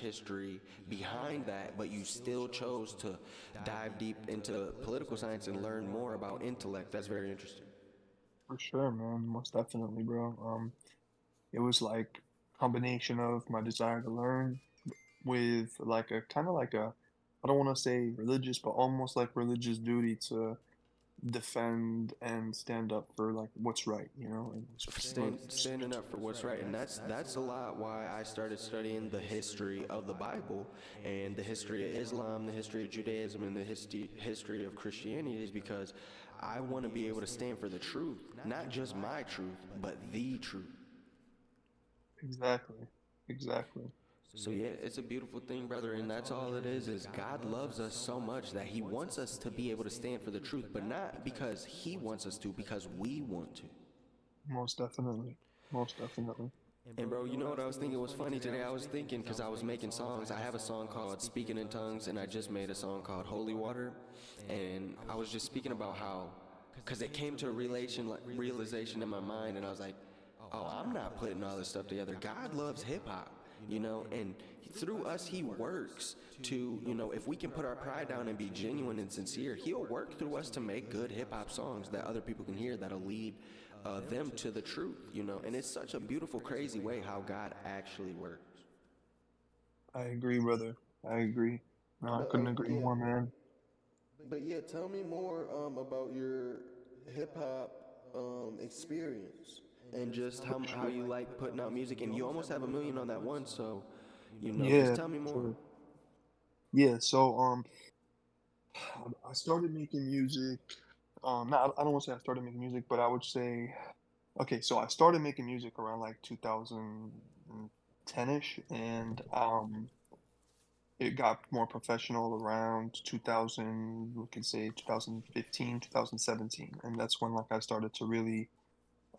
history behind that, but you still chose to dive deep into political science and learn more about intellect. That's very interesting. For sure, man. Most definitely, bro. It was like combination of my desire to learn with like a kind of like a, I don't want to say religious, but almost like religious duty to defend and stand up for like what's right, and Standing up for what's right, and that's a lot why I started studying the history of the Bible and the history of Islam, the history of Judaism, and the history of Christianity is because I want to be able to stand for the truth, not just my truth, but the truth. exactly, exactly. So yeah, it's a beautiful thing, brother, and that's all it is God loves us so much that he wants us to be able to stand for the truth, but not because he wants us to, because we want to. Most definitely, most definitely. And bro, you know what I was thinking was funny today? I was thinking because I was making songs. I have a song called Speaking in Tongues, and I just made a song called Holy Water. And I was just speaking about how, because it came to a realization in my mind, and I was like, oh, I'm not putting all this stuff together. God loves hip hop, and through us, he works to, if we can put our pride down and be genuine and sincere, he'll work through us to make good hip hop songs that other people can hear that'll lead them to the truth, and it's such a beautiful, crazy way how God actually works. I agree, brother. I agree. No, I But couldn't agree yeah, more, man. but yeah, tell me more about your hip hop experience and just For how sure. you like putting out music. And you almost have a million on that one, so just Yeah, tell me for more. sure. Yeah, so I started making music. No, I don't want to say I started making music, but I would say, okay, so I started making music around like 2010-ish, and it got more professional around 2000, we can say 2015, 2017, and that's when like I started to really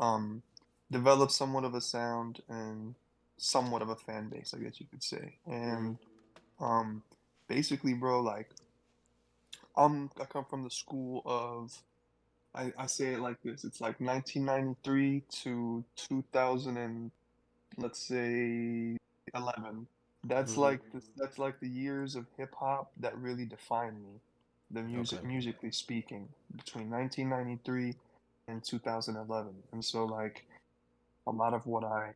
um develop somewhat of a sound and somewhat of a fan base, I guess you could say. And um basically, bro, like I come from the school of I say it like this. It's like 1993 to 2000 and let's say 11. That's like the years of hip hop that really defined me, the Okay. musically speaking, between 1993 and 2011. And so like a lot of what I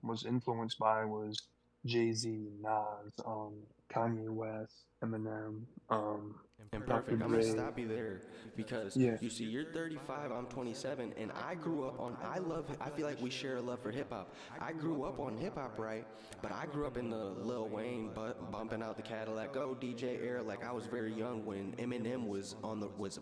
was influenced by was Jay-Z, Nas, Kanye West, Eminem, And Dr. perfect. I'm gonna Dre. stop you there because Yeah, you see, you're 35, I'm 27, and I grew up on. I feel like we share a love for hip hop. I grew up on hip hop, right? But I grew up in the Lil Wayne bumping out the Cadillac, go DJ era. Like I was very young when Eminem was on the was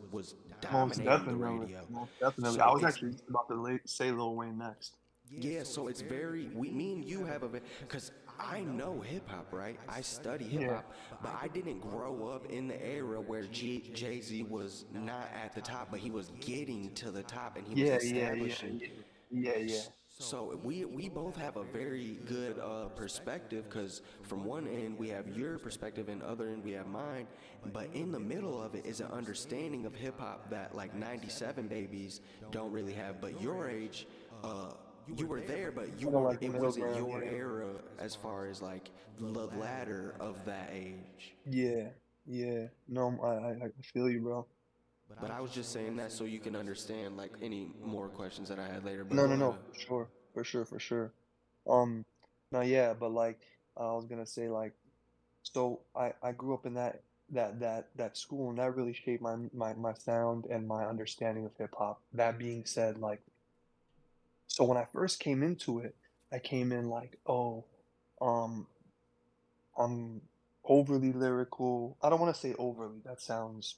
most dominating the definitely, radio. most definitely. I So was it's actually just about to say Lil Wayne next. yeah, so it's very me and you have a because I know hip hop, right? I study hip Yeah, hop, but I didn't grow up in the era where Jay Z was not at the top, but he was getting to the top and he was yeah, yeah, yeah, establishing. yeah, yeah, yeah. So we both have a very good perspective because from one end we have your perspective and other end we have mine, but in the middle of it is an understanding of hip hop that like '97 babies don't really have. But your age, you were there, but Kind of like it middle wasn't ground. your Yeah, era as far as like the ladder of that age. yeah, yeah. No, I feel you, bro. But I was just saying that so you can understand like any more questions that I had later. But No, no, go no, ahead. for sure, for sure, for sure. Um, no, yeah, but like I was gonna say, like, so I grew up in that school, and that really shaped my sound and my understanding of hip hop. That being said, like, so when I first came into it, I came in like, oh, um, I'm overly lyrical. I don't want to say overly. That sounds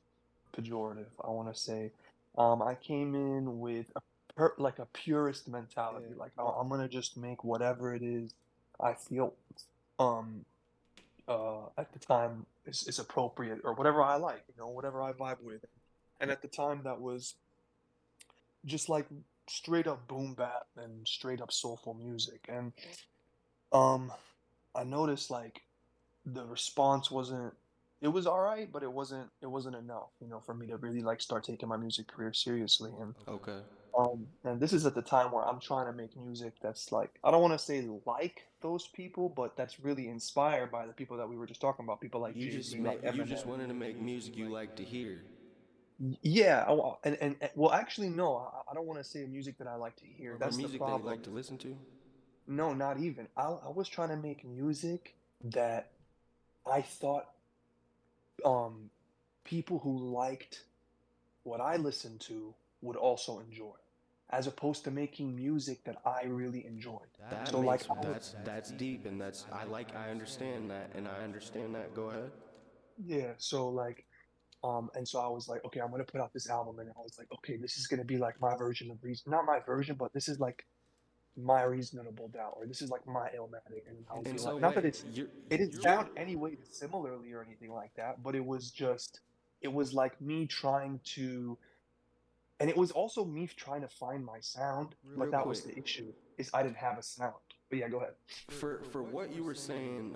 pejorative. I want to say, I came in with like a purist mentality. Like I'm gonna just make whatever it is I feel um at the time is appropriate or whatever I like, whatever I vibe with. And at the time that was just like straight up boom bap and straight up soulful music. And um I noticed like the response wasn't, it was all right, but it wasn't enough, for me to really like start taking my music career seriously. And Okay. And this is at the time where I'm trying to make music that's like, I don't want to say like those people, but that's really inspired by the people that we were just talking about, people like Jay-Z, like You just Eminem. wanted to make music you like to hear, Yeah, well, actually, no, I don't want to say music that I like to hear. or That's the music that you like problem. to listen to. No, not even. I was trying to make music that I thought um people who liked what I listened to would also enjoy, as opposed to making music that I really enjoyed. That So like makes I would, that's deep, and I understand that, and I understand that. Go ahead. yeah, so like and so I was like, okay, I'm gonna put out this album, and I was like, okay, this is gonna be like my version of reason, not my version, but this is like my reasonable doubt, or this is like my Illmatic, and I would And be so like, not that wait, it didn't you're sound any way similarly or anything like that, but it was just, it was like me trying to, and it was also me trying to find my sound, but real that was quick the issue, is I didn't have a sound. But yeah, go ahead. for what you were saying.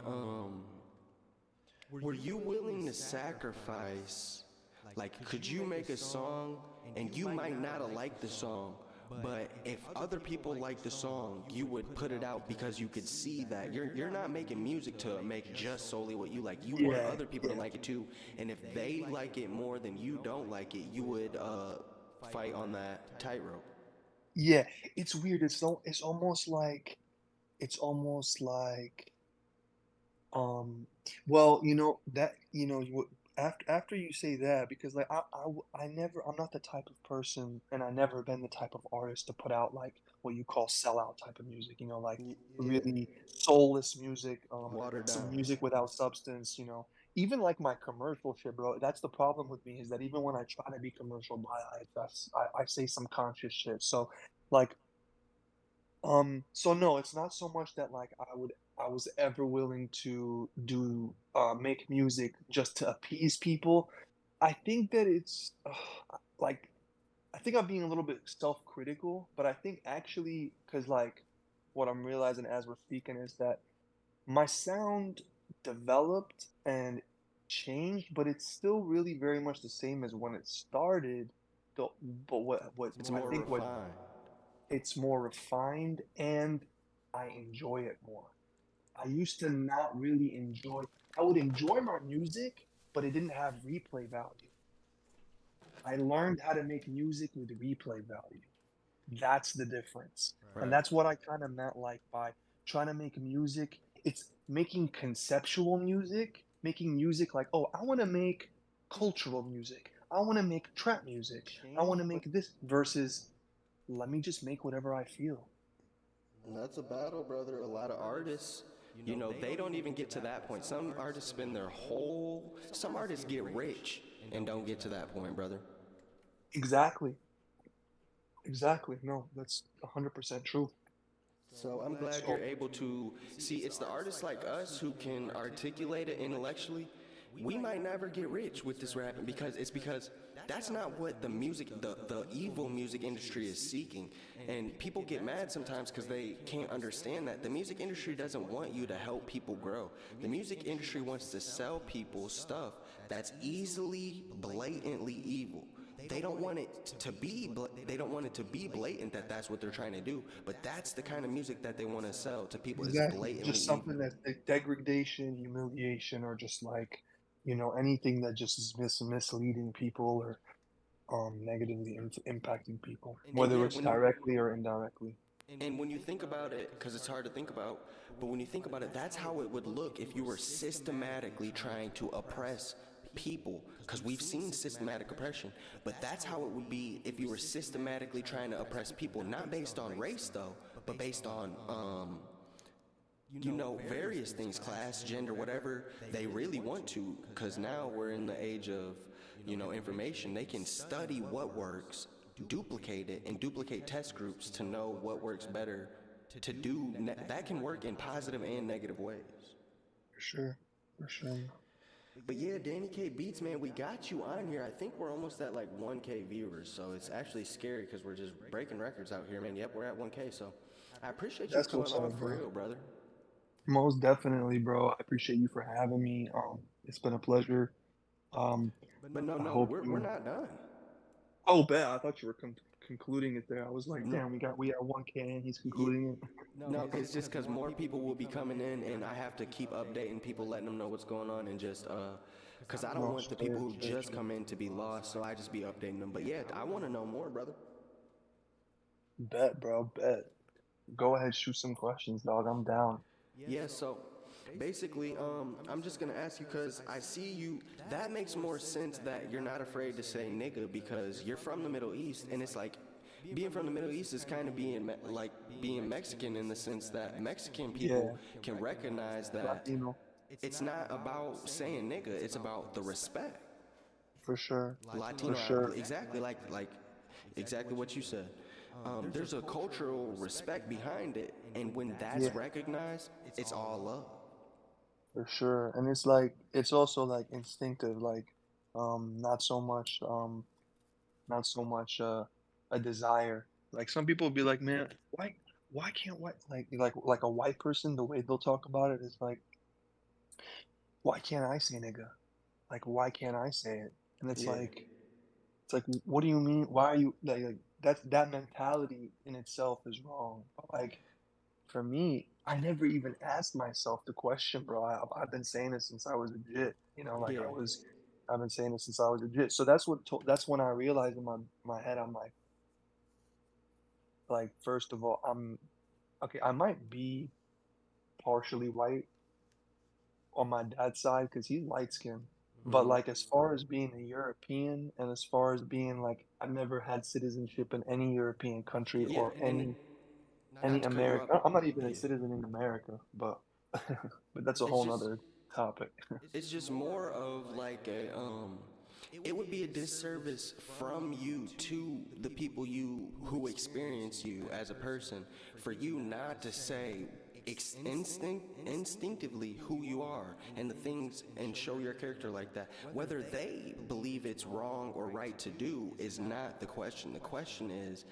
Were you willing to sacrifice? Like, could you make a song and you might not have liked the song, but if other people like the song, you would put it out because you could see that you're not making music to make just solely what you like. You want Yeah, other people to yeah, like it too, and if they like it more than you don't like it, you would fight on that tightrope. yeah. It's weird. It's almost like, it's almost like Um, well, that after you say that, because like I never, I'm not the type of person, and I never been the type of artist to put out like what you call sellout type of music, like Yeah, really soulless music, watered some down. music without substance, even like my commercial shit, bro. That's the problem with me, is that even when I try to be commercial, I say some conscious shit. So like so no, it's not so much that like I was ever willing to do make music just to appease people. I think that it's like, I think I'm being a little bit self-critical, but I think actually, because like what I'm realizing as we're speaking is that my sound developed and changed, but it's still really very much the same as when it started. Though, but what It's I more think what refined. it's more refined, and I enjoy it more. I used to not really enjoy, I would enjoy my music, but it didn't have replay value. I learned how to make music with replay value. That's the difference. And Right. that's what I kind of meant like by trying to make music. It's making conceptual music, making music like, oh, I want to make cultural music. I want to make trap music. I want to make this, versus let me just make whatever I feel. And that's a battle, brother. A lot of artists, they don't even get to that point. Some artists spend some artists get rich and don't get to that point, brother. Exactly. Exactly. No, that's 100% true. So I'm glad you're So, able to see it's the artists like us who can articulate it intellectually. We might never get rich with this rapping because that's not what the evil music industry is seeking. And people get mad sometimes because they can't understand that. The music industry doesn't want you to help people grow. The music industry wants to sell people stuff that's easily, blatantly evil. They don't want it to be blatant that that's what they're trying to do, but that's the kind of music that they want to sell to people is exactly. blatantly Just evil. something that's like degradation, humiliation, or just like, anything that just is misleading people, or negatively impacting people, And whether yeah, it's directly or indirectly. when you think about it, because it's hard to think about, but when you think about it, that's how it would look if you were systematically trying to oppress people. Because we've seen systematic oppression, but that's how it would be if you were systematically trying to oppress people, not based on race though, but based on various things, class, gender, whatever they really want to, because now we're in the age of, information. They can study what works, duplicate it, and duplicate test groups to know what works better to do. That can work in positive and negative ways. For sure. For sure. But yeah, Danny K Beats, man, we got you on here. I think we're almost at like 1K viewers, so it's actually scary because we're just breaking records out here, man. Yep, we're at 1K, so I appreciate you That's coming what's on up, for bro. real, brother. Most definitely, bro. I appreciate you for having me. It's been a pleasure. Um, But no, I no, hope we're you. not done. Oh, bet. I thought you were concluding it there. I was like, No, damn, we have 1K and he's yeah, concluding it. no, it's just because more people will be coming in, and I have to keep updating people, letting them know what's going on, and just because I don't No, want the people straight, who straight, just straight. come in to be lost, so I just be updating them. But yeah, I want to know more, brother. Bet, bro, bet. Go ahead, shoot some questions, dog. I'm down. Yeah, so basically, I'm just gonna ask you because I see you. That makes more sense that you're not afraid to say nigga because you're from the Middle East, and it's like being from the Middle East is kind of being like being Mexican in the sense that Mexican people Yeah, can recognize that Latino, it's not about saying nigga, it's about the respect. for sure, for Latino, sure. exactly like exactly what you said. There's a cultural respect behind it, and when that's Yeah, recognized, it's all love. for sure. And it's like it's also like instinctive, like not so much not so much a desire. Like some people will be like, man, why can't white like a white person, the way they'll talk about it is like, why can't I say nigga? Like why can't I say it? And Yeah, it's like what do you mean? Why are you like that mentality in itself is wrong. But like for me, I never even asked myself the question, bro. I've been saying it since I was a jit. You know, like yeah, I've been saying it since I was a jit. So that's when I realized in my head, I'm like first of all, I'm okay. I might be partially white on my dad's side because he's light skinned. But hmm like as far as being a European and as far as being like I've never had citizenship in any European country yeah, or and any not to cut you America. I'm up, not even a yeah, citizen in America, but but that's a it's whole just nother topic. it's just more of like a it would be a disservice from you to the people you who experience you as a person for you not to say instinctively who you are and the things and show your character like that. Whether they believe it's wrong or right to do is not the question. The question is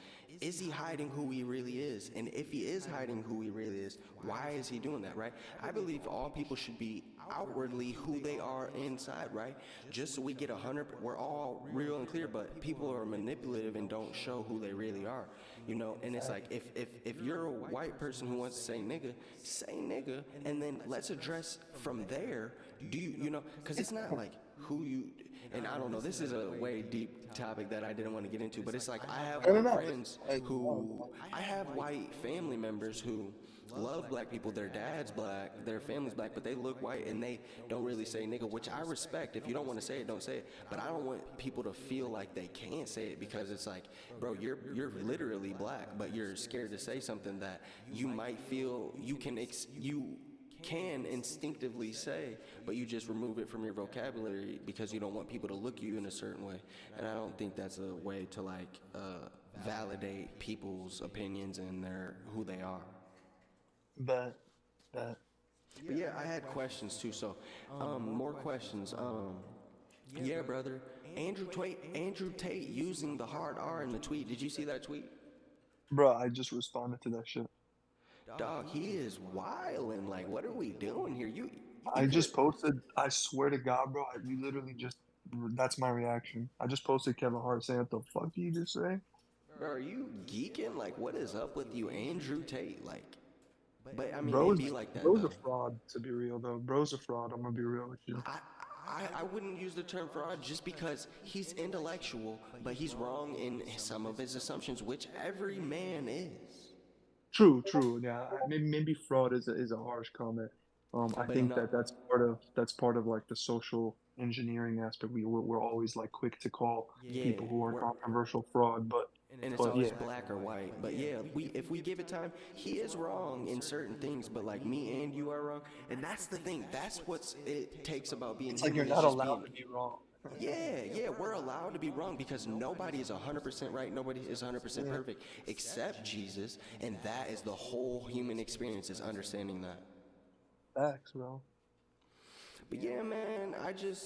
he hiding who he really is? And if he is hiding who he really is, why is he doing that, right? I believe all people should be outwardly who they are inside, right? Just so we get 100, we're all real and clear, but people are manipulative and don't show who they really are, you know? And it's like, if you're a white person who wants to say nigga, and then let's address from there, do you, you know, because it's not like who you, and I don't know, this is a way deep topic that I didn't want to get into, but it's like I have I don't white know. friends I have white family members who love black people. Their dad's black, their family's black, but they look white and they don't really say nigga, which I respect. If you don't want to say it, don't say it. But I don't want people to feel like they can't say it because it's like, bro, you're literally black, but you're scared to say something that you might feel you can instinctively say, but you just remove it from your vocabulary because you don't want people to look you in a certain way. And I don't think that's a way to like validate people's opinions and their who they are. But that But yeah, I had questions too. So, more questions. Yeah, brother. Andrew Tate using the hard R in the tweet. Did you see that tweet? bro, I just responded to that shit. Dog, he is wildin'. Like, what are we doing here? You I could just posted. I swear to God, bro. You literally just. That's my reaction. I just posted Kevin Hart saying, "What the fuck did you just say?" bro, are you geeking? Like, what is up with you, Andrew Tate? Like, but I mean, it Bro's be like that bro's a though. fraud. To be real though, bro's a fraud. I'm gonna be real with you. I, I wouldn't use the term fraud just because he's intellectual, but he's wrong in some of his assumptions, which every man is. True, true. Yeah, maybe fraud is a harsh comment. I But think no, that that's part of like the social engineering aspect. We're always like quick to call yeah, people who are we're controversial fraud, and it's but always yeah, black or white. But yeah, we if we give it time, he is wrong in certain things, but like me and you are wrong. And that's the thing. That's what's it takes about being it's like you're human. It's not just allowed being to be wrong. yeah, yeah, we're allowed to be wrong because nobody is 100% right, nobody is 100% Yeah, perfect except Jesus, and that is the whole human experience is understanding that. facts, bro. But yeah, man,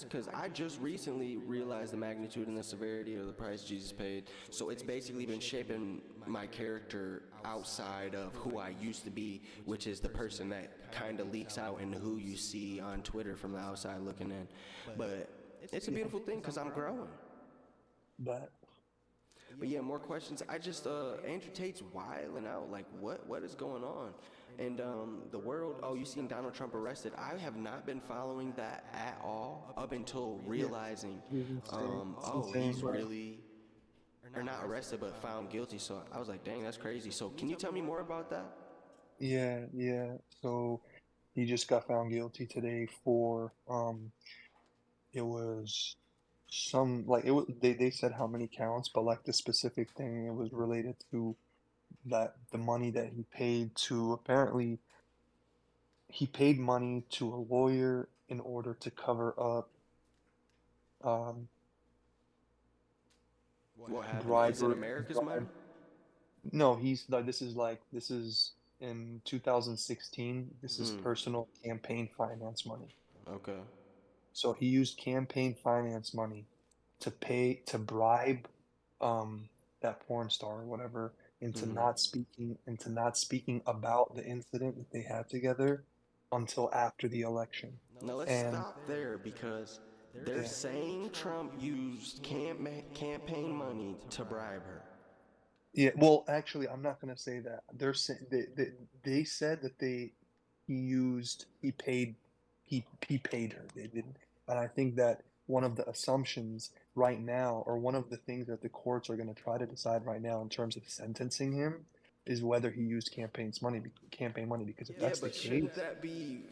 because I just recently realized the magnitude and the severity of the price Jesus paid. So it's basically been shaping my character outside of who I used to be, which is the person that kind of leaks out into who you see on Twitter from the outside looking in. But it's a beautiful thing because I'm growing. But But yeah, more questions. I just Andrew Tate's wilding out. Like what is going on? And the world. Oh, you seen Donald Trump arrested? I have not been following that at all up until Yeah, realizing, it's insane. It's oh, insane, he's bro. really or not arrested but found guilty. So I was like, dang, that's crazy. So can you tell me more about that? Yeah, yeah. So he just got found guilty today for it was some like it was they said how many counts, but like the specific thing it was related to that the money that he paid to apparently he paid money to a lawyer in order to cover up um What happened? Is it bribery America's money? bribe no he's like this is in 2016 this is Mm, personal campaign finance money. okay. So he used campaign finance money to pay to bribe um that porn star or whatever Mm-hmm. into not speaking about the incident that they had together until after the election. Now let's And stop there because they're yeah. saying Trump used campaign money to bribe her. Yeah, well, actually, I'm not gonna say that. They're saying they said that he used he paid her. They didn't, and I think that one of the assumptions right now, or one of the things that the courts are gonna try to decide right now in terms of sentencing him, is whether he used campaign money. Because if Yeah, that's the but shouldn't case, that be?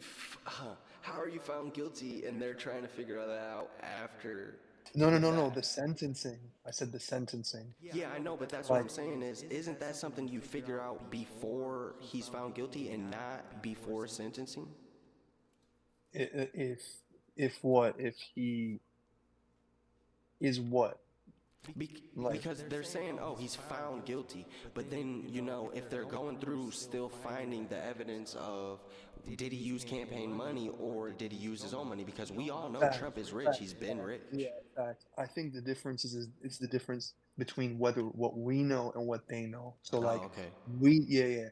How are you found guilty and they're trying to figure that out after no, no, the no, no, the fact? sentencing. I said the sentencing. Yeah, I know, but that's what I'm Like, saying is, isn't that something you figure out before he's found guilty and not before sentencing? if what if he is what like. Because they're saying, oh, he's found guilty. But then, if they're going through still finding the evidence of did he use campaign money or did he use his own money? Because we all know Facts, Trump is rich. facts, He's been facts. Yeah, rich. facts. I think the difference is it's the difference between whether what we know and what they know. So Oh, like okay. yeah, yeah.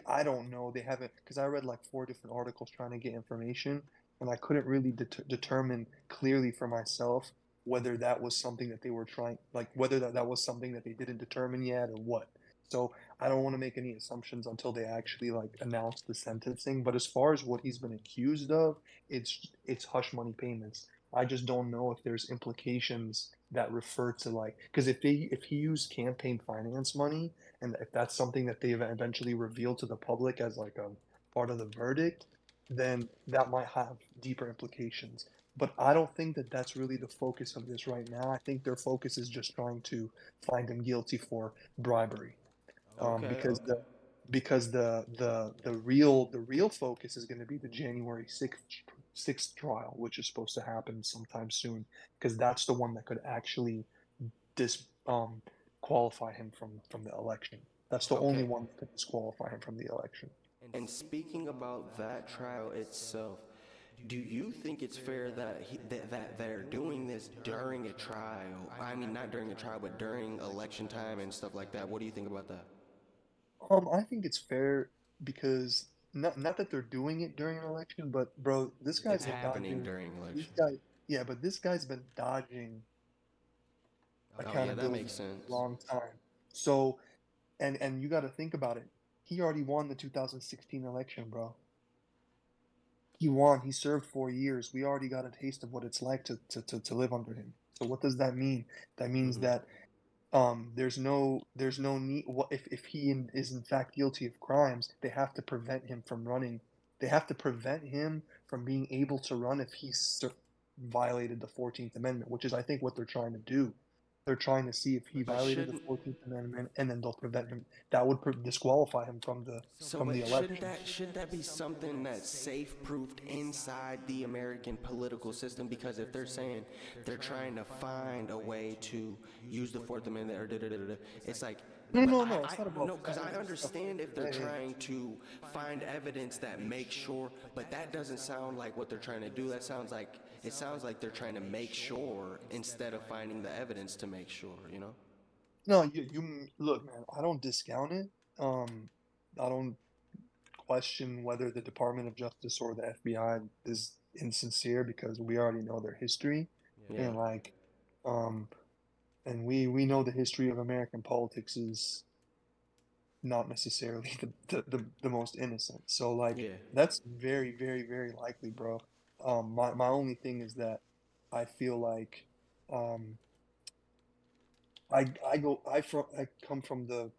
I don't know. They haven't because I read like four different articles trying to get information, and I couldn't really determine clearly for myself whether that was something that they were trying, like whether that was something that they didn't determine yet or what. So I don't want to make any assumptions until they actually like announce the sentencing. But as far as what he's been accused of, it's hush money payments. I just don't know if there's implications that refer to like because if he used campaign finance money and if that's something that they've eventually revealed to the public as like a part of the verdict, then that might have deeper implications. But I don't think that that's really the focus of this right now. I think their focus is just trying to find him guilty for bribery, Okay, because okay. the real focus is going to be the January 6th trial, which is supposed to happen sometime soon, because that's the one that could actually dis qualify him from the election. That's the only Okay. one that could disqualify him from the election. And speaking about that trial itself, do you think it's fair that that they're doing this during a trial? I mean, not during a trial, but during election time and stuff like that. What do you think about that? I think it's fair because not that they're doing it during an election, but bro, this guy's It's been happening dodging. during This elections. guy, yeah, but this guy's been dodging Oh yeah, that accountability makes for a sense. long time. So, and you got to think about it. He already won the 2016 election, bro. He won. He served 4 years. We already got a taste of what it's like to live under him. So what does that mean? That means Hmm. that there's no need. What if he is in fact guilty of crimes? They have to prevent him from running. They have to prevent him from being able to run if he's violated the 14th Amendment, which is I think what they're trying to do. They're trying to see if he But violated the shouldn't 14th Amendment, and then they'll prevent him. That would disqualify him so? from the But election. shouldn't that be something that's safe proofed inside the American political system? Because if they're saying they're trying to find a way to use the Fourth Amendment or da da da da, it's like. No, But no, no. It's not about no, because I finding stuff. understand if they're Yeah, yeah. trying to find evidence that makes sure, but that doesn't sound like what they're trying to do. That sounds like it sounds like they're trying to make sure instead of finding the evidence to make sure. You know? No, you look, man. I don't discount it. I don't question whether the Department of Justice or the FBI is insincere because we already know their history. Yeah. And like, um, and we know the history of American politics is not necessarily the most innocent. So like Yeah. that's very, very, very likely, bro. My only thing is that I feel like um I come from the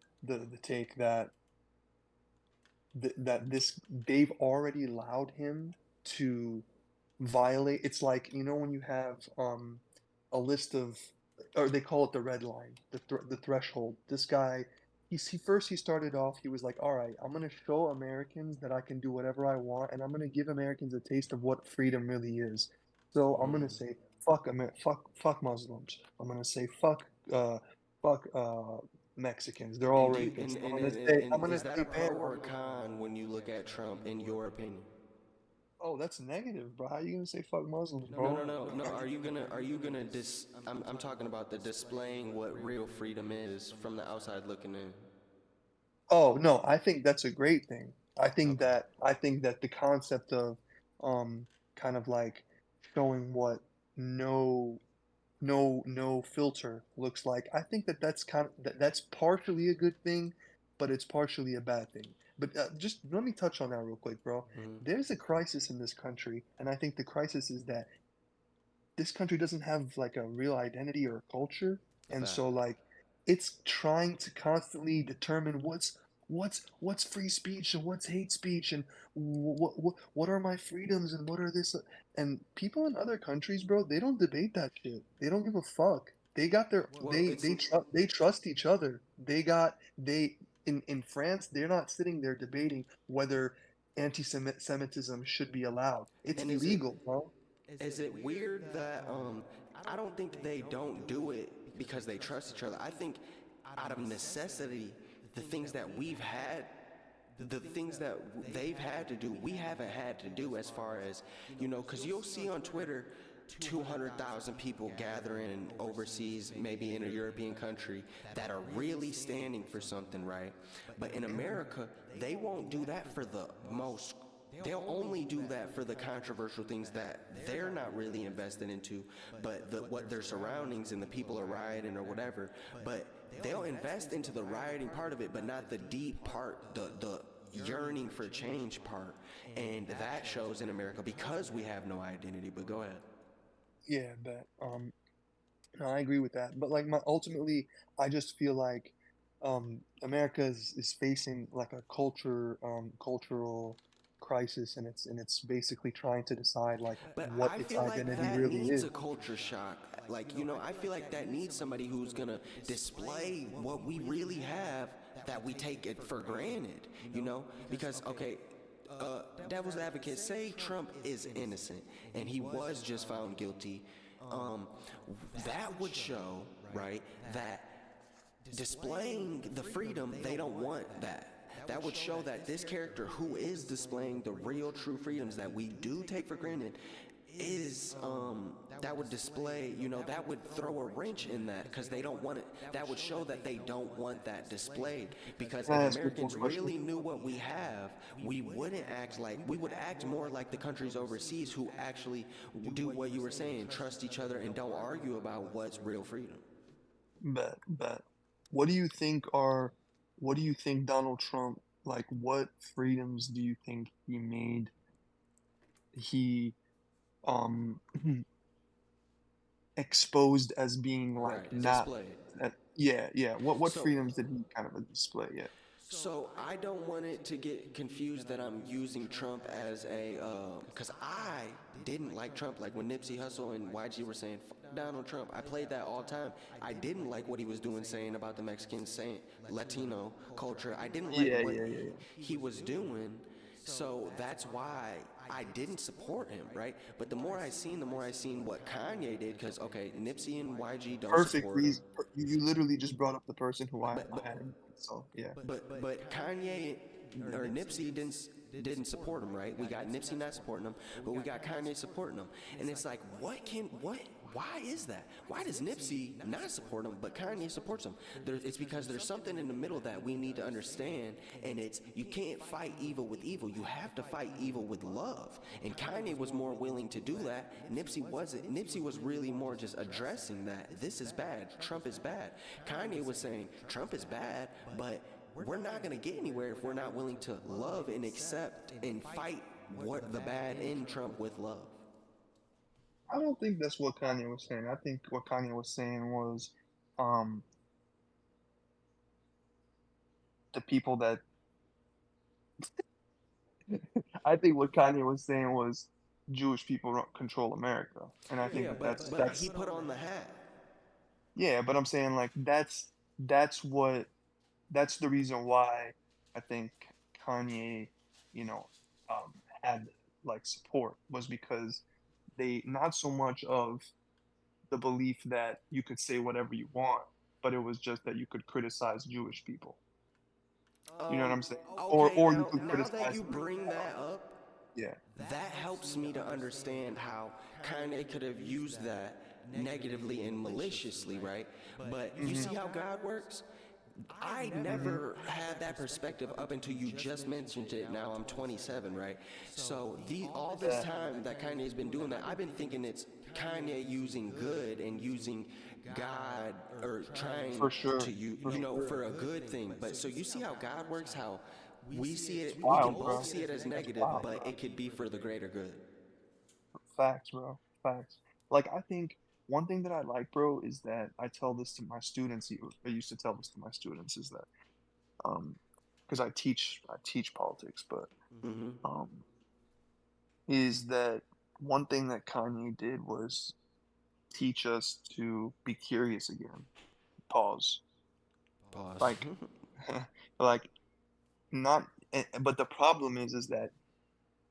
take that that this they've already allowed him to violate. It's like, you know, when you have a list of, or they call it the red line, the threshold. This guy, he started off, he was like, all right, I'm gonna show Americans that I can do whatever I want, and I'm gonna give Americans a taste of what freedom really is. So I'm gonna say fuck Muslims. I'm gonna say fuck Mexicans. They're all And do you, rapists. I'm and gonna is that say a pro ban or a con when you look at Trump, in your opinion? Oh, that's negative, bro. How you gonna say fuck Muslims, No, no, no, bro? no, no. Are you gonna I'm talking about the displaying what real freedom is from the outside looking in. Oh, no, I think that's a great thing. Okay. I think that the concept of um kind of like showing what no no filter looks like. I think that that's partially a good thing, but it's partially a bad thing. But just let me touch on that real quick, bro. Hmm. There's a crisis in this country, and I think the crisis is that this country doesn't have like a real identity or a culture, A and fact. so like it's trying to constantly determine what's free speech and what's hate speech and what are my freedoms and what are this, and people in other countries, bro, they don't debate that shit. They don't give a fuck. They got their Well, it's they trust each other. They in France, they're not sitting there debating whether anti-Semitism should be allowed. It's and illegal, bro. is it weird that I don't think they don't do it because they trust each other. I think out of necessity, the things that we've had, the things that they've had to do, we haven't had to do, as far as, because you'll see on Twitter 200,000 people gathering overseas, maybe in a European country, that are really standing for something, right? But in America, they won't do that for the most. They'll only do that for the controversial things that they're not really invested into, but what their surroundings and the people are rioting or whatever. But they'll invest into the rioting part of it, but not the deep part, the yearning for change part. And that shows in America because we have no identity. But go ahead. Yeah, but no, I agree with that. But like my ultimately, I just feel like America is facing like a cultural crisis, and it's basically trying to decide like But what I its feel like identity that really needs is. a culture shock. Like, I feel like that needs somebody who's gonna display what we really have, that we take it for granted, Because, okay, devil's advocate, say Trump is innocent and he was just found guilty. Um, that would show, right, that displaying the freedom, they don't want that. That would show that this character, who is displaying the real true freedoms that we do take for granted, is that would display, that would throw a wrench in that, because they don't want it. That would show that they don't want that displayed, because Can if I ask you one Americans question? really knew what we have, we would act more like the countries overseas who actually do what you were saying, trust each other and don't argue about what's real freedom. Bet. What do you think are what do you think Donald Trump, like what freedoms do you think he um exposed as being like Right, not displayed. yeah. What So, freedoms did he kind of display? Yeah. so I don't want it to get confused that I'm using Trump as a, because I didn't like Trump. Like when Nipsey Hussle and YG were saying "Fuck Donald Trump," I played that all the time. I didn't like what he was doing, saying about the Mexicans, saying Latino culture. I didn't like what Yeah. he was doing. So that's why I didn't support him, right? But the more I seen what Kanye did, because okay, Nipsey and YG don't Perfect support him, reason. You literally just brought up the person who but I had in mind. So yeah. but Kanye or Nipsey didn't support him, right? We got Nipsey not supporting him, but we got Kanye supporting him. And it's like, why is that? Why does Nipsey not support him, but Kanye supports him? It's because there's something in the middle that we need to understand, and it's, you can't fight evil with evil. You have to fight evil with love. And Kanye was more willing to do that. Nipsey wasn't. Nipsey was really more just addressing that this is bad, Trump is bad. Kanye was saying Trump is bad, but we're not going to get anywhere if we're not willing to love and accept and fight what the bad in Trump with love. I don't think that's what Kanye was saying. I think what Kanye was saying was, um, the people that I think what Kanye was saying was Jewish people don't control America, and I think Yeah, that but he put on the hat. yeah, but I'm saying like that's what that's the reason why I think Kanye, you know, had like support was because they not so much of the belief that you could say whatever you want, but it was just that you could criticize Jewish people. You know what I'm saying? Okay, Or you could now that criticize, you bring that up, yeah, that helps me to understand how Kanye could have used that negatively and maliciously, right? But you see how God works? I never had that perspective up until you just mentioned it. Now I'm 27, right? So all this time that Kanye's been doing that, I've been thinking it's Kanye using good and using God or trying for sure, to for a good thing. But so you see how God works, how we see it's it, we can wild, both bro. see it as It's negative, wild. but it could be for the greater good. Facts, bro. Facts. Like I think one thing that I like, bro, is that I tell this to my students. I used to tell this to my students is that um because I teach politics, but Hmm. um is that one thing that Kanye did was teach us to be curious again. Pause. Pause. Like like not but the problem is that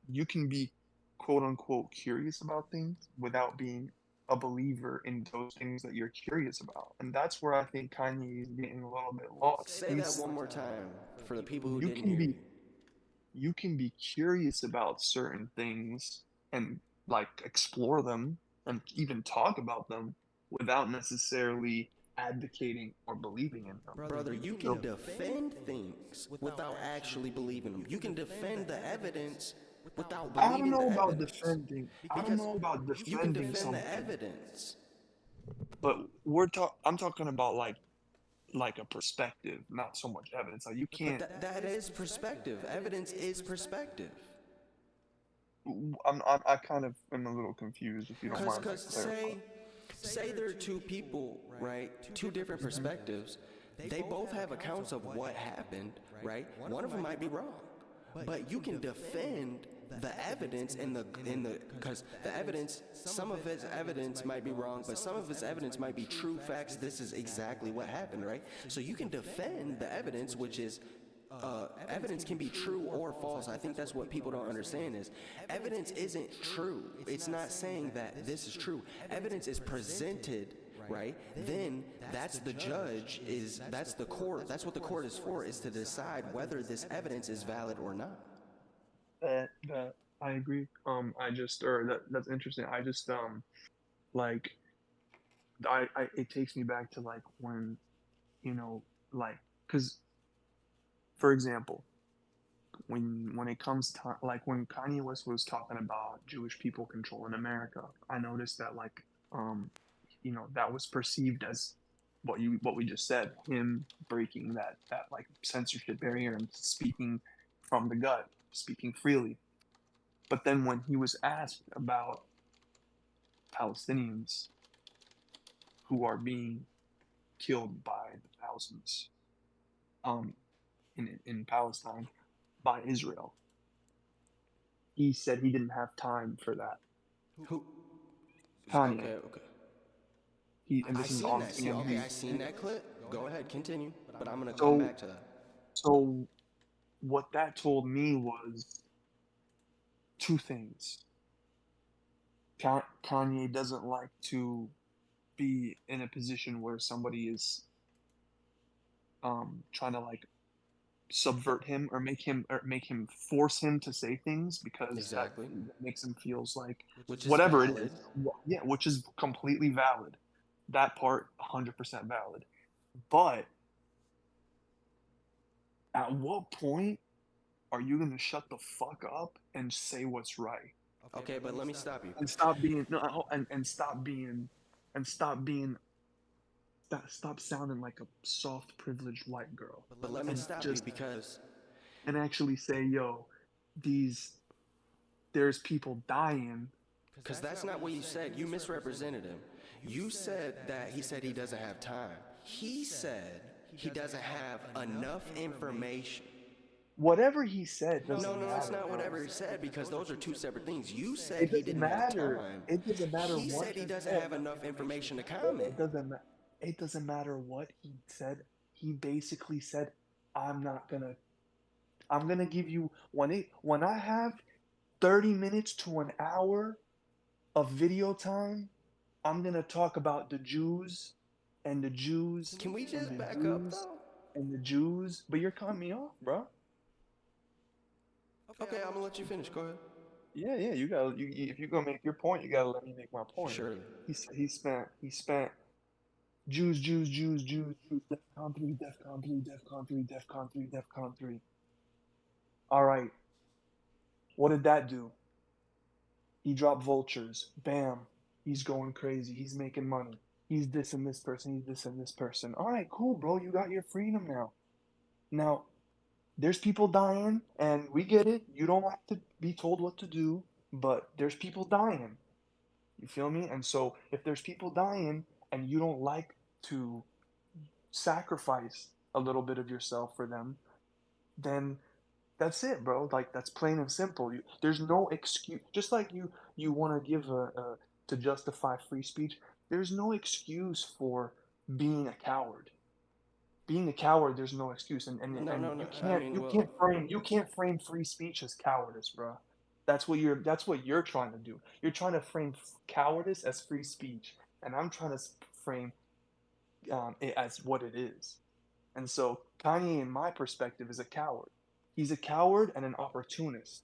you can be quote unquote curious about things without being a believer in those things that you're curious about. And that's where I think Kanye is getting a little bit lost. Say that one more time for the people who You didn't can hear be you. you can be curious about certain things and like explore them and even talk about them without necessarily advocating or believing in them. Brother, you can So defend things without actually believing them. You can defend the evidence without I don't believing know the about evidence. defending. I don't Because know about you can defending defend the something, evidence. but I'm talking about like a perspective, not so much evidence. Like you But can't. that is perspective. Evidence is perspective. I kind of am a little confused if you don't mind like Cause clarifying. say there are two people, right? Two different perspectives. They both have accounts of what happened, right? One of them might be wrong, but you can defend the evidence because the evidence, some of its evidence might be wrong, but some of its evidence might be true facts. This is exactly what happened, right? So you can defend the evidence, which is evidence can be true or false. I think that's what people don't understand is evidence isn't true. It's not saying that this is true. Evidence is presented, right? Then that's the judge that's the court. That's what the court is for, is to decide whether this evidence is valid or not. That I agree. I just or that's interesting. I just like I it takes me back to like when like because for example when it comes to like when Kanye West was talking about Jewish people controlling America, I noticed that like um that was perceived as what we just said, him breaking that like censorship barrier and speaking from the gut, speaking freely. But then when he was asked about Palestinians who are being killed by the thousands um in Palestine by Israel, he said he didn't have time for that. Who? Kanye. Okay. And I this is seen on that. See, okay, I TMZ. seen that clip. Go ahead, continue. But I'm gonna come So back to that. so what that told me was two things. Kanye doesn't like to be in a position where somebody is trying to like subvert him or make him force him to say things because that Exactly. makes him feels like Which is whatever it valid. is. Yeah, which is completely valid. That part 100% valid. But at what point are you gonna shut the fuck up and say what's right Okay, but let me stop you. and stop being no and stop being and stop sounding like a soft privileged white girl But let me and stop you just because and actually say, yo, these there's people dying. because that's not what you said. You misrepresented him. You said that he said he doesn't have time. He said he doesn't have enough information. Whatever he said No, doesn't no, that's matter, not bro. whatever he said because those are two separate things. You said It he doesn't didn't have matter. time. It doesn't matter He what said he he doesn't said. have enough information to It, comment. it doesn't ma- it doesn't matter what he said. He basically said, I'm not gonna I'm gonna give you when I have 30 minutes to an hour of video time, I'm gonna talk about the Jews and the Jews Can we and just the back up Jews though? and the Jews. But you're cutting me off, bro. Okay, I'm gonna let you finish. Go ahead. Yeah, yeah. You gotta. If you're gonna make your point, you gotta let me make my point. Surely. He spent Jews, Jews, Jews, Jews, Jews. DefCon 3, DefCon 3, DefCon 3, DefCon 3, DefCon 3. All right. What did that do? He dropped vultures. Bam. He's going crazy. He's making money. He's dissing this person. He's dissing this person. All right, cool, bro. You got your freedom now. Now, there's people dying, and we get it. You don't like to be told what to do, but there's people dying. You feel me? And so, if there's people dying and you don't like to sacrifice a little bit of yourself for them, then that's it, bro. Like that's plain and simple. There's no excuse. Just like you want to give a to justify free speech. There's no excuse for being a coward. Being a coward, there's no excuse, No, and no, no. I mean, well, you can't frame free speech as cowardice, bro. That's what you're trying to do. You're trying to frame cowardice as free speech, and I'm trying to frame it as what it is. And so Kanye, in my perspective, is a coward. He's a coward and an opportunist.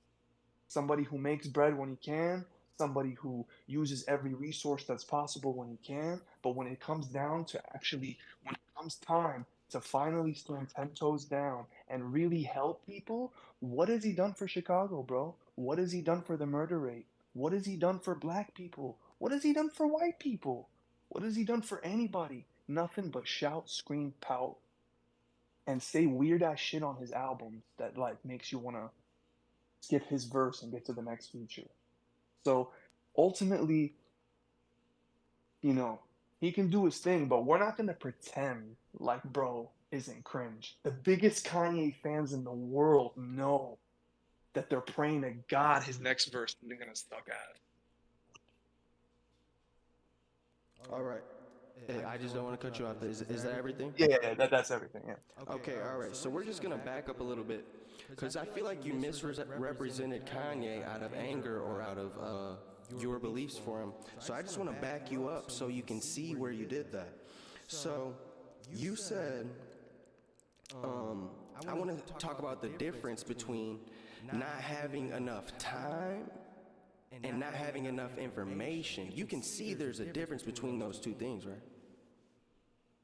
Somebody who makes bread when he can, somebody who uses every resource that's possible when he can. But when it comes down to when it comes time to finally stand 10 toes down and really help people, what has he done for Chicago, bro? What has he done for the murder rate? What has he done for black people? What has he done for white people? What has he done for anybody? Nothing but shout, scream, pout, and say weird ass shit on his albums that like makes you want to skip his verse and get to the next feature. So ultimately, you know, he can do his thing, but we're not gonna pretend like bro isn't cringe. The biggest Kanye fans in the world know that they're praying to God his next verse is gonna suck ass. all right. Hey, I just don't want to cut you off. Is that everything? Yeah, that's everything. Yeah. Okay, all right. So we're just gonna back up a little bit, because I feel like you misrepresented Kanye out of anger or out of your beliefs for him. So I just want to back you up so you can see where you did that. So you said, I want to talk about the difference between not having enough time and not having enough information. You can see there's a difference between those two things, right?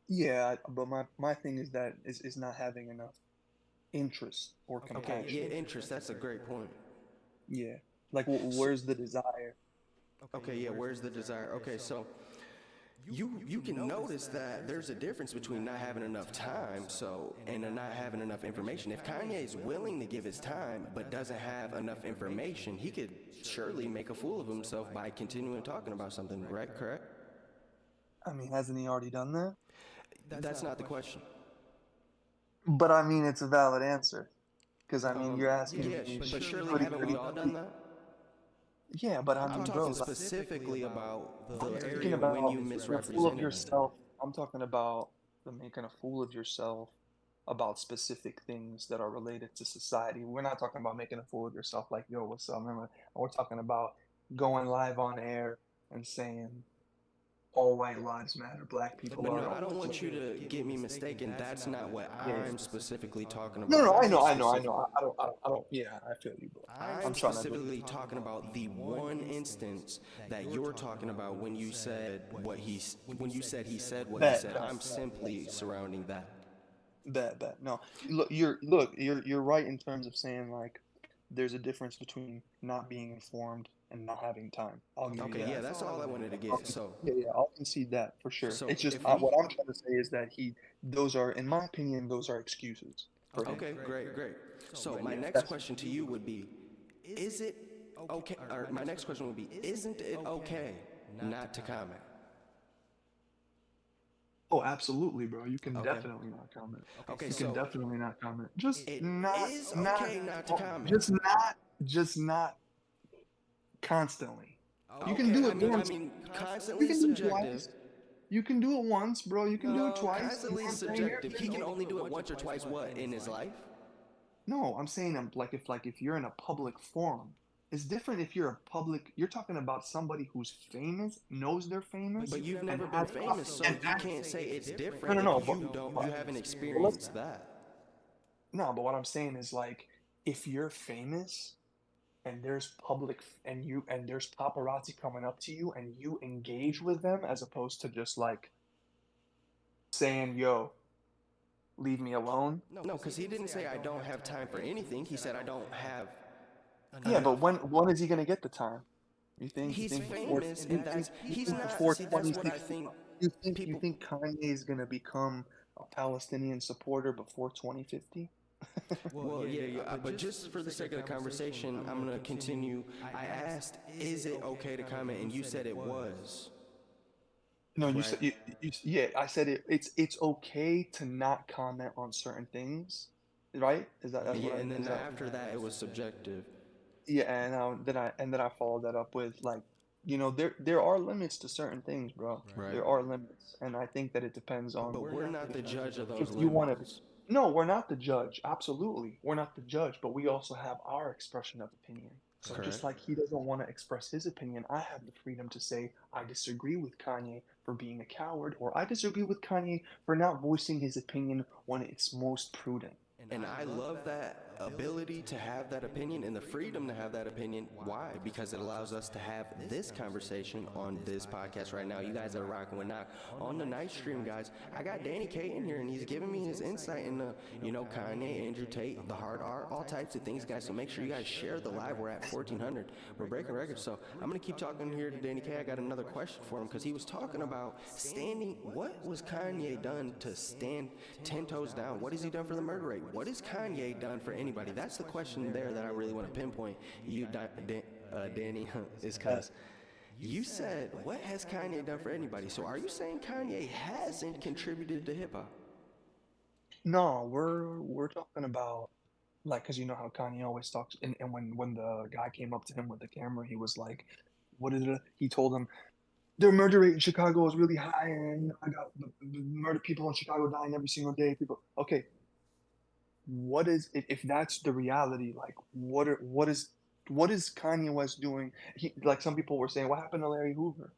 Yeah, but my thing is that is not having enough interest or Okay, yeah, compassion. interest. That's a great point. Yeah. Like So, where's the desire? okay, yeah, where's the desire? Okay, so you can notice that there's a difference between not having enough time, and not having enough information. If Kanye is willing to give his time but doesn't have enough information, he could surely make a fool of himself by continuing talking about something, right? Correct? I mean, hasn't he already done that? That's not the question. But I mean, it's a valid answer. Because I mean, you're asking Yeah, me, but surely could he, haven't could we he, all could done he- that? Yeah, but I I'm mean, talking bro, like, specifically about the I'm speaking area when about you making a fool of misrepresented him. yourself. I'm talking about the making a fool of yourself about specific things that are related to society. We're not talking about making a fool of yourself like, yo, what's up? Remember, we're talking about going live on air and saying all white lives matter, black people But are no, I don't always. want you to get me mistaken. That's not what Yeah. I'm specifically talking No, about. no, I know. I don't. Yeah, I feel you, bro. I'm I'm trying to. specifically talking about the one instance that you're talking about when you said when you said he said what he Bet, said. I'm simply surrounding that. bet. No, you're right in terms of saying like there's a difference between not being informed and not having time. I'll give you Okay, yeah, that. that's all I wanted to get. So, Yeah, I'll concede that for sure. so It's just if we what I'm trying to say is that those are, in my opinion, those are excuses for him. Okay, great. So my Yeah, next question to you would be, is it okay? Or my next question would be, isn't it okay not to comment? Oh, absolutely, bro. You can Okay. definitely not comment. Okay, You can so definitely not comment. Just it not, is not, okay not to oh, comment. just not constantly. You can Okay, do it once. You constantly is can do it subjective. twice. You can do it once, bro. You can do it No, twice. You know constantly what is I'm saying here? subjective. He can only do it once or twice. What in his life? No, I'm saying if you're in a public forum, it's different if you're a public. You're talking about somebody who's famous, knows they're famous, But you've and never been has famous, so and you can't say it's no, different no, if no. you haven't But let's experienced that. no. But what I'm saying is like if you're famous and there's paparazzi coming up to you and you engage with them as opposed to just like saying, "Yo, leave me alone." No, because he didn't say I don't have time for anything. He said I don't have Yeah, but enough. when is he gonna get the time? You He's think before famous, and you he's think not. before See, that's what I 2060 think. you People. think Kanye is gonna become a Palestinian supporter before 2050? Well, yeah. But just for the sake of the conversation, I'm gonna continue. I asked, is it okay to comment, and you said it was. No, you Right. said yeah, I said it's okay to not comment on certain things, right? That's Yeah, what I and then is that after that, it was subjective. yeah, then I followed that up with like, there are limits to certain things, bro. Right. There are limits, and I think that it depends on But we're not the judge of if those you want to. limits. No, we're not the judge. Absolutely, we're not the judge, but we also have our expression of opinion. So just Correct. like he doesn't want to express his opinion, I have the freedom to say I disagree with Kanye for being a coward, or I disagree with Kanye for not voicing his opinion when it's most prudent. And I love that ability to have that opinion and the freedom to have that opinion. Why? Because it allows us to have this conversation on this podcast right now. You guys are rocking with Knock on the Nightstream, guys. I got Dannyk in here, and he's giving me his insight into, Kanye, Andrew Tate, the hard art, all types of things, guys. So make sure you guys share the live. We're at 1,400. We're breaking records. So I'm going to keep talking here to Dannyk. I got another question for him because he was talking about standing. What was Kanye done to stand 10 toes down? What has he done for the murder rate? What has Kanye done for anybody? That's the question there that I really want to pinpoint. You, Danny, is because you said, what has Kanye done for anybody? So are you saying Kanye hasn't contributed to hip hop? No, we're talking about like because you know how Kanye always talks, and when the guy came up to him with the camera, he was like, "What is it?" He told him their murder rate in Chicago is really high, and I got the murder people in Chicago dying every single day. People, okay, what is if that's the reality? Like, what is Kanye West doing? Like some people were saying, what happened to Larry Hoover?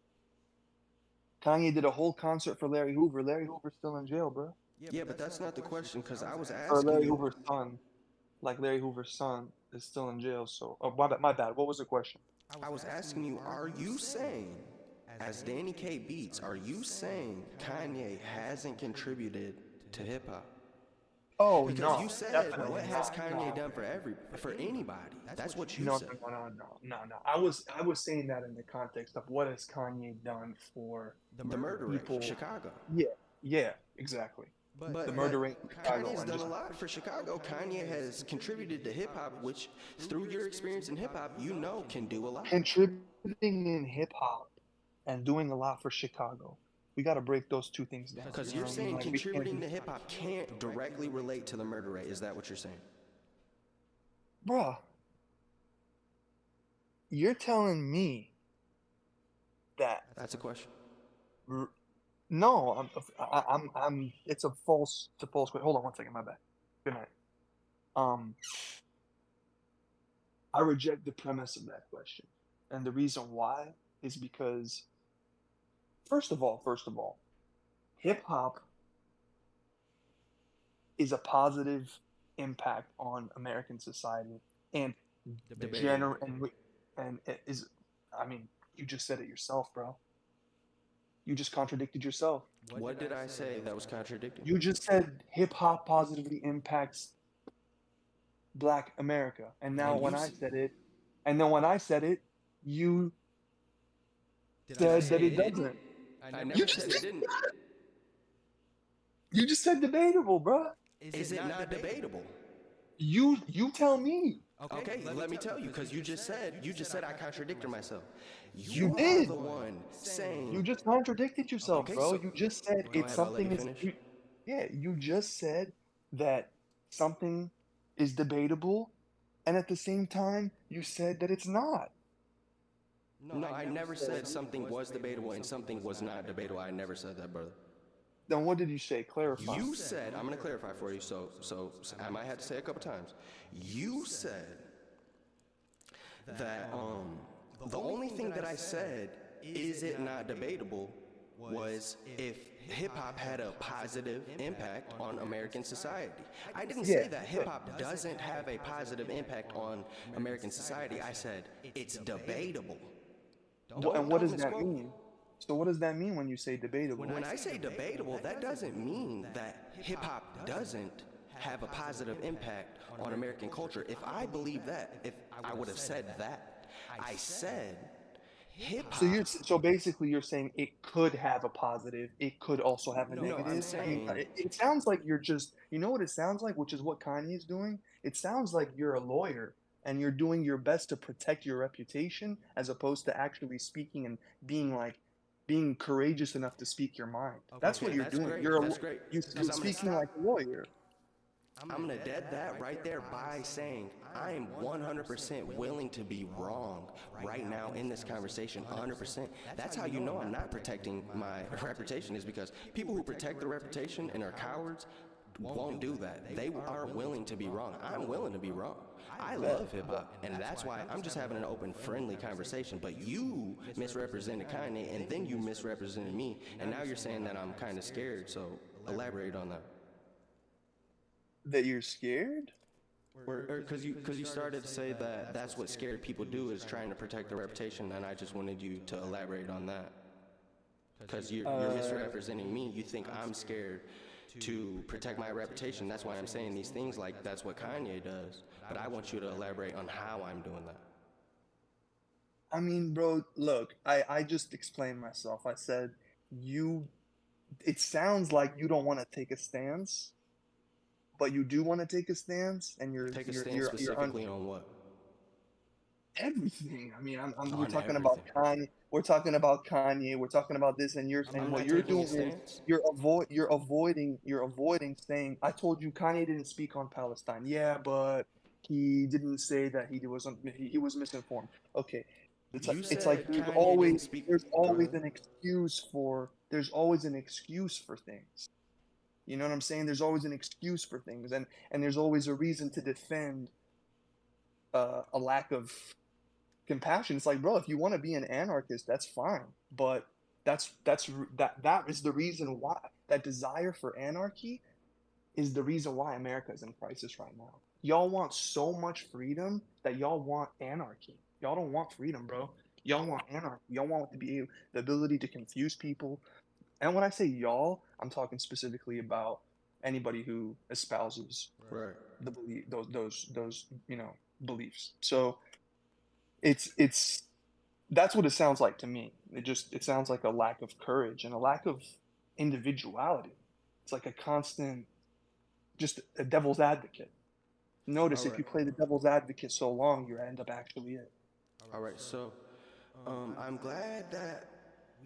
Kanye did a whole concert for Larry Hoover. Larry Hoover's still in jail, bro. Yeah, but that's not the question because I was Or asking Larry you. Hoover's son, like Larry Hoover's son, is still in jail. So, oh, my bad. What was the question? I was asking you, are you saying, as Danny K Beats, are you saying Kanye hasn't contributed to hip hop? Oh Because no, you said, definitely what has not. Kanye No, done for anybody? That's what you no, said. no, no, no, no, no. I was saying that in the context of what has Kanye done for The murder rate, people. Chicago. Yeah, yeah, exactly. The But murder rate in Chicago Kanye's and done just a lot for Chicago. Kanye has contributed to hip hop, which through your experience in hip hop, can do a lot. contributing in hip hop and doing a lot for Chicago. We got to break those two things down. Because You know you're what I mean? saying Like we can't contributing just, to hip hop can't directly relate to the murder rate. Is that what you're saying? bruh, you're telling me that That's a question. no, I'm. It's a false. Hold on one second. My bad. Good night. Um, I reject the premise of that question, and the reason why is because First of all, hip hop is a positive impact on American society, and Debatable. and it is. I mean, you just said it yourself, bro. You just contradicted yourself. What did I say that was contradicting? You just said hip hop positively impacts Black America, and now And when you, I said it, you did I said that say it it didn't? doesn't. I You never just said it didn't. you just said debatable, bro. Is it not debatable? You tell me. Okay, let me tell you, because you just said I contradicted myself. You You are did. the one saying. You just contradicted yourself, Okay, bro. so You just said go it's ahead. I'll let you something is finish. you, yeah, you just said that something is debatable, and at the same time you said that it's not. No, I never So said something was debatable and something was not debatable. I never said that, brother. then what did you say? Clarify. You said, I'm going to clarify for you, so I might have to say it a couple times. You said that the only thing that I said, is it not debatable, was if hip hop had a positive impact on American society. I didn't Yeah, say that hip hop doesn't have a positive impact on American society. I said it's debatable. And what Don't does that misquote me. mean? So what does that mean when you say debatable? When I say debatable, that doesn't mean that hip hop doesn't have a positive impact on American culture. If I believe that, if I would have said that, I said hip hop. So basically you're saying it could have a positive, it could also have a No, I'm negative. I mean, saying it sounds like you're just, you know what it sounds like, which is what Kanye is doing? It sounds like you're a lawyer and you're doing your best to protect your reputation as opposed to actually speaking and being like being courageous enough to speak your mind. That's what okay, you're that's doing. great. That's great. You're Because I'm gonna speaking stop. like a lawyer. I'm gonna dead that right there by saying I am 100% willing to be wrong right now in this conversation. 100%. That's how you know I'm not protecting my reputation, is because people who protect their reputation and are cowards won't do that. They are willing to be wrong. I'm willing to be wrong. I Bet. love hip hop, and that's why I'm just having an open, friendly conversation. But you misrepresented Kanye, and then you misrepresented me, and now you're saying that I'm kind of scared. So elaborate on that. That you're scared? Or because you started to say that that's what scared people do, is trying to protect their reputation, and I just wanted you to elaborate on that. Because you're misrepresenting me. You think I'm scared to protect my reputation. That's why I'm saying these things like that's what Kanye does. But I want you to elaborate on how I'm doing that. I mean, bro, look, I just explained myself. I said you it sounds like you don't want to take a stance, but you do want to take a stance, and Take a stand you're on specifically on what? everything. I mean, we're On talking about everything. Kanye. We're talking about Kanye. We're talking about this, and I'm what not you're taking a doing is stance. you're avoiding saying. I told you Kanye didn't speak on Palestine. Yeah, but he didn't say that he was misinformed. Okay, You it's like said Kanye didn't speak. Go ahead. there's always an excuse for things. You know what I'm saying? There's always an excuse for things, and there's always a reason to defend a lack of compassion. It's like, bro, if you want to be an anarchist, that's fine, but that is the reason why that desire for anarchy is the reason why America is in crisis right now. Y'all want so much freedom that y'all want anarchy. Y'all don't want freedom, bro. Y'all want anarchy. Y'all want to be the ability to confuse people. And when I say y'all, I'm talking specifically about anybody who espouses Right. the belief those beliefs. So it's that's what it sounds like to me. It sounds like a lack of courage and a lack of individuality. It's like a constant, just a devil's advocate. All Notice if right. you play the devil's advocate so long, you end up actually it. All right. So, I'm glad that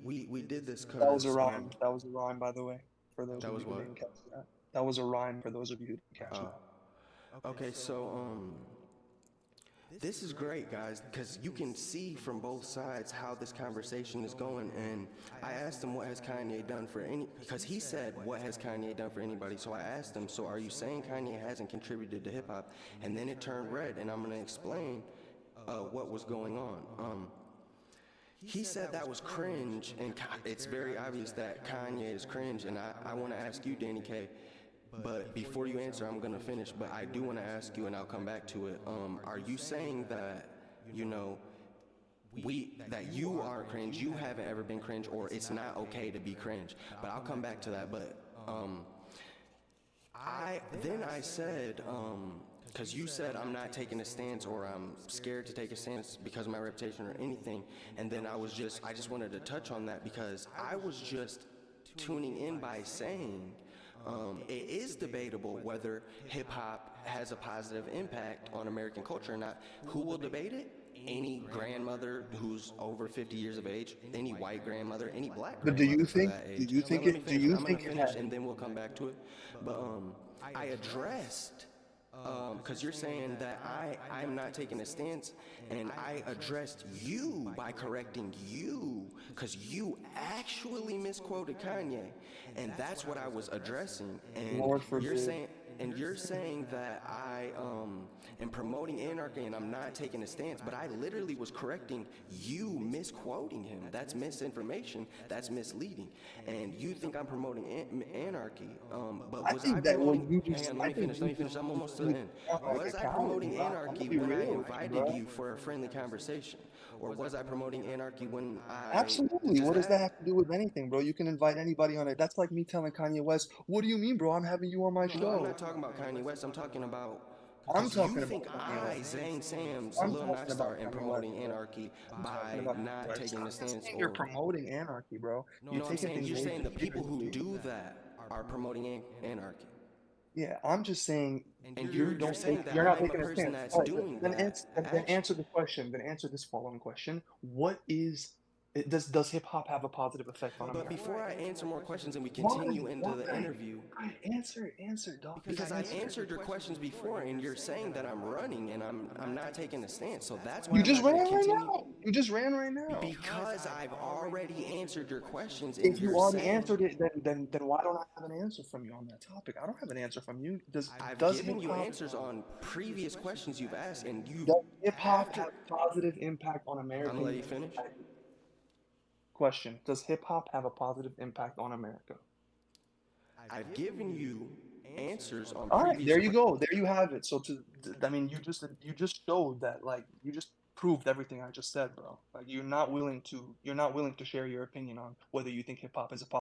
we did this That was a because rhyme. That was a rhyme, by the way, for those that of you was who what. didn't catch that. That was a rhyme for those of you who didn't catch Oh, that. okay. So this is great, guys, because you can see from both sides how this conversation is going. And I asked him, what has Kanye done for any, because he said, what has Kanye done for anybody? So I asked him, so are you saying Kanye hasn't contributed to hip hop? And then it turned red, and I'm going to explain what was going on. he said that was cringe, and it's very obvious that Kanye is cringe. And I want to ask you, Danny K, but before you answer, I'm gonna finish. But I do want to ask you, and I'll come back to it. Are you saying that, you know, that you are cringe, you haven't ever been cringe, or it's not okay to be cringe? But I'll come back to that. But I said, because you said I'm not taking a stance, or I'm scared to take a stance because of my reputation or anything. And then I just wanted to touch on that, because I was just tuning in by saying it is debatable whether hip hop has a positive impact on American culture or not. Who will debate it? Any grandmother who's over 50 years of age, any white grandmother, any black But do you grandmother for think that do age. you Now, think let me it do finish. you I'm gonna think it finish has and then we'll come back to it. But I addressed, because you're saying that I'm not taking a stance, and I addressed you by correcting you, because you actually misquoted Kanye, and that's what I was addressing. And Lord you're forbid? saying that I am promoting anarchy and I'm not taking a stance, but I literally was correcting you misquoting him. That's misinformation. That's misleading. And you think I'm promoting anarchy? But I was I think that when promoting? you Hang just on, I think let you me just finish. I'm almost to the you end. sound like a Was I coward, promoting bro. I'm gonna anarchy be when I real with you, invited bro. you for a friendly conversation, or was I promoting anarchy when I Absolutely. just What does that asked? have to do with anything, bro? You can invite anybody on it. That's like me telling Kanye West, "What do you mean, bro? I'm having you on my No, I'm show." not talking about Kanye West. I'm talking about, I'm because you talking about think Kanye West. Zane Sam's, I'm Lil talking about Nightstream, am Kanye West, promoting bro. anarchy I'm talking by about Kanye not West. taking a I'm not stance, saying you're or promoting anarchy, bro. You're no, I'm taking saying things you're way saying too the people who seriously. do that are promoting anarchy, Yeah, I'm just saying and you you're don't saying take. that You're not I'm a taking a person stance. that's All right, doing then that. then answer the question. Then answer this following question: What is does hip hop have a positive effect on But America? before I answer more questions and we Why? continue into the Why? interview, Why? Answer, dog. You because gotta I answer it. answered your questions before, and you're saying that I'm running and I'm not taking a stance. So that's why You I'm just not ran going to right continue. now. You just ran right now. Because I've already answered your questions, and If you you're already saying answered it, then why don't I have an answer from you on that topic? I don't have an answer from you. I've Does hip given you hop answers on previous questions you've asked, and you, does hip hop after, have a positive impact on I'm gonna let American you finish. society? Question: Does hip hop have a positive impact on America? I've given you answers on All right, previous there you questions. go. There you have it. So I mean, you just showed that, like, you just proved everything I just said, bro. Like, you're not willing to share your opinion on whether you think hip hop is a